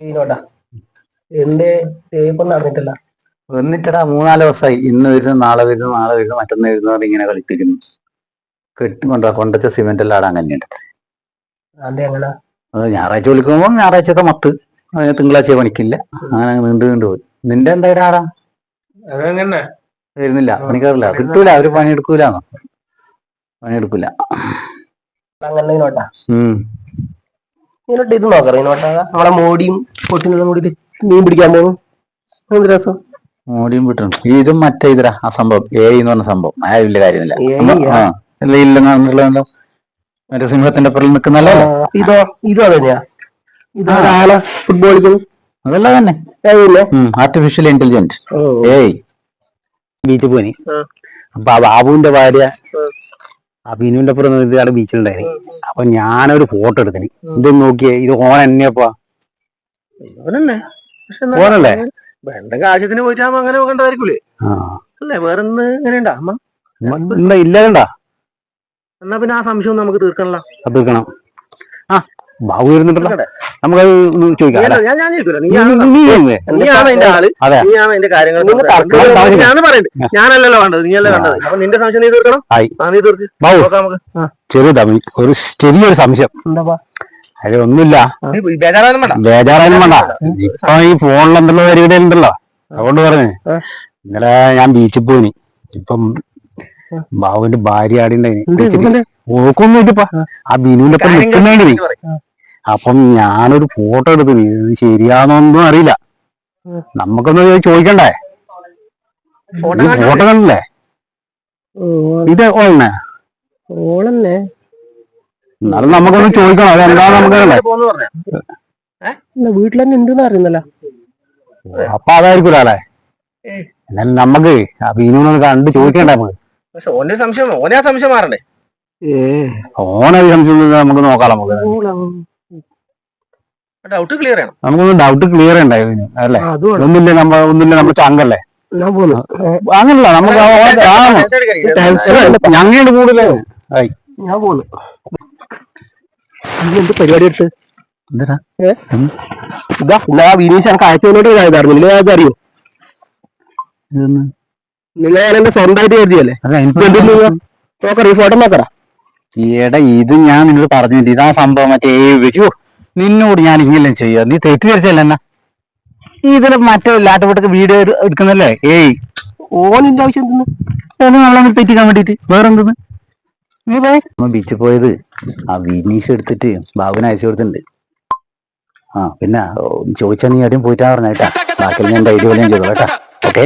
ഇതിനോട്ടാ എന്റെ തേപ്പ് നടന്നിട്ടില്ല. വന്നിട്ടടാ 3-4 ദിവസമായി. ഇന്ന് വരുന്നു, നാളെ വരുന്നു, നാളെ വരുന്നു, മറ്റന്ന് വരുന്നവർ ഇങ്ങനെ കളിപ്പിക്കുന്നു. കെട്ടുകൊണ്ടാ കൊണ്ടച്ച സിമെന്റ് എല്ലാം ആടാൻ കഞ്ഞിട്ട്. അതെ അങ്ങനെ ഞായറാഴ്ച വിളിക്കുമ്പോ ഞായറാഴ്ചത്തെ മത്ത്, തിങ്കളാഴ്ച പണിക്കില്ല. അങ്ങനെ നീണ്ടു നീണ്ടു പോയി. നിന്റെ എന്താ ആടാ അതങ്ങനെ വരുന്നില്ല, പണിക്കാറില്ല, കിട്ടൂല, അവര് പണിയെടുക്കൂലെന്നോ, പണിയെടുക്കൂല. അങ്ങനെ നോട്ടാ ഇതിനോട്ട് ഇത് നോക്കാം. ഇതിനോട്ടാ നമ്മളെ മോടിയും പൊട്ടിനും കൂടി മീൻ പിടിക്കാൻ പോകും. എന്ത് രസം. മോടിയും വിട്ടണം. ഇതും മറ്റേ ഇതിരാ ആ സംഭവം എന്ന് പറഞ്ഞ സംഭവം. ആ വലിയ കാര്യമില്ല. ഇല്ലെന്നോ മറ്റേ സിംഹത്തിന്റെ പുറകിൽ നിൽക്കുന്നല്ലേ. ഇതോ ഇതോ തന്നെയാ. ഇത് ആളെ ഫുട്ബോൾ കളിക്കുന്നു. അതെല്ലാം തന്നെ ആർട്ടിഫിഷ്യൽ ഇന്റലിജന്റ്. ബീച്ചിൽ പോയി. അപ്പൊ ആ ബാബുവിന്റെ ഭാര്യ ആ ബിനുവിന്റെ അപ്പുറം അവിടെ ബീച്ചിലുണ്ടായിരുന്നു. അപ്പൊ ഞാനൊരു ഫോട്ടോ എടുത്തിന്. ഇത് നോക്കിയേ, ഇത് ഓൻ എന്നെയപ്പാ ഓനല്ലേ. എന്തെങ്കിലും ആവശ്യത്തിന് പോയിട്ടാകുമ്പോ അങ്ങനെ കണ്ടതായിരിക്കൂലേ. അല്ലേ വേറെ എങ്ങനെയുണ്ടാ എന്താ ഇല്ലണ്ടാ. എന്നാ പിന്നെ ആ സംശയം നമുക്ക് തീർക്കണല്ലോ. തീർക്കണം. ആ ബാബു വരുന്നുണ്ടല്ലോ, നമുക്കത് ചോദിക്കാം. ഞാനല്ലല്ലോ വേണ്ടത്, നീയല്ലേ വേണ്ടത്. അപ്പൊ നിന്റെ സംശയം നീ തീർക്കണം. ഒരു ചെറിയൊരു സംശയം. അത് ഒന്നുമില്ല, ബേജാറാനും വേണ്ട. ഇപ്പൊ ഈ ഫോണിലെന്തെല്ലോ പരിപാടി ഉണ്ടല്ലോ, അതുകൊണ്ട് പറഞ്ഞു. ഇന്നലെ ഞാൻ ബീച്ചിൽ പോയിന്. ഇപ്പം ബാബുവിന്റെ ഭാര്യ ആടിണ്ടായിന്. ഓക്കൊന്നും ഇല്ലപ്പാ, ആ ബിനുവിന്റെ ഒപ്പം നിൽക്കുന്നേണ്ടി. അപ്പം ഞാനൊരു ഫോട്ടോ എടുത്തിന്. ഇത് ശരിയാന്നൊന്നും അറിയില്ല. നമുക്കൊന്ന് ചോദിക്കണ്ടേ? ഫോട്ടോ കണ്ടില്ലേ? ഇത് ഓളന്നെ. എന്നാലും നമുക്കൊന്ന് ചോദിക്കണം, അതെന്താ നമുക്ക് വീട്ടിൽ തന്നെ ഉണ്ടെന്ന് അറിയുന്നല്ലോ. അപ്പൊ അതായിരിക്കൂല അല്ലേ. എന്നാലും നമുക്ക് ആ ബീനുവിനൊന്ന് കണ്ട് ചോദിക്കണ്ടേ നമുക്ക്. പക്ഷെ ഓനെ സംശയം മാറണ്ടേ. ഓനത് സംശയം നമുക്ക് നോക്കാം. ഡൗട്ട് ക്ലിയർ ആണ്. നമുക്കൊന്ന് ഡൗട്ട് ക്ലിയർ ഉണ്ടായിരുന്നു അല്ലേ. ഒന്നില്ല നമ്മൾ ചങ്കല്ലേ. അങ്ങനല്ല നമുക്ക് ഞങ്ങളുടെ കൂടുതലേ ഞാൻ പോന്നു. എന്ത് പരിപാടി എടുത്ത് ഇതാ വിനീഷ് എനിക്ക് അയച്ചതിനോട് ഇതായിരുന്നു. നിങ്ങൾ അറിയോ? നിങ്ങൾ ഞാൻ എന്റെ സ്വന്തമായിട്ട് കരുതിയല്ലേ. നോക്കറ ഈ ഫോട്ടോ നോക്കറ. ഈടാ ഇത് ഞാൻ നിന്നോട് പറഞ്ഞിട്ട് ഇതാ സംഭവം. മറ്റേ നിന്നോട് ഞാൻ ഇങ്ങനെ ചെയ്യാ, നീ തെറ്റിദ്ധരിച്ചല്ല. എന്നാ ഇതില് മറ്റേ ലാട്ടപ്പെട്ടൊക്കെ വീഡിയോ എടുക്കുന്നല്ലേ. ഓനിന്റെ ആവശ്യം നമ്മളെ തെറ്റിക്കാൻ വേണ്ടിട്ട് വേറെന്തെന്ന്. ബീച്ചിൽ പോയത് ആ വിനീഷ് എടുത്തിട്ട് ബാബുവിനെ അയച്ചു കൊടുത്തിട്ടുണ്ട്. പിന്നെ ചോദിച്ചാ നീ ആദ്യം പോയിട്ടാ പറഞ്ഞേട്ടാ. ബാക്കി ഞാൻ ധൈര്യം ചെയ്തു കേട്ടാ. ഓക്കെ.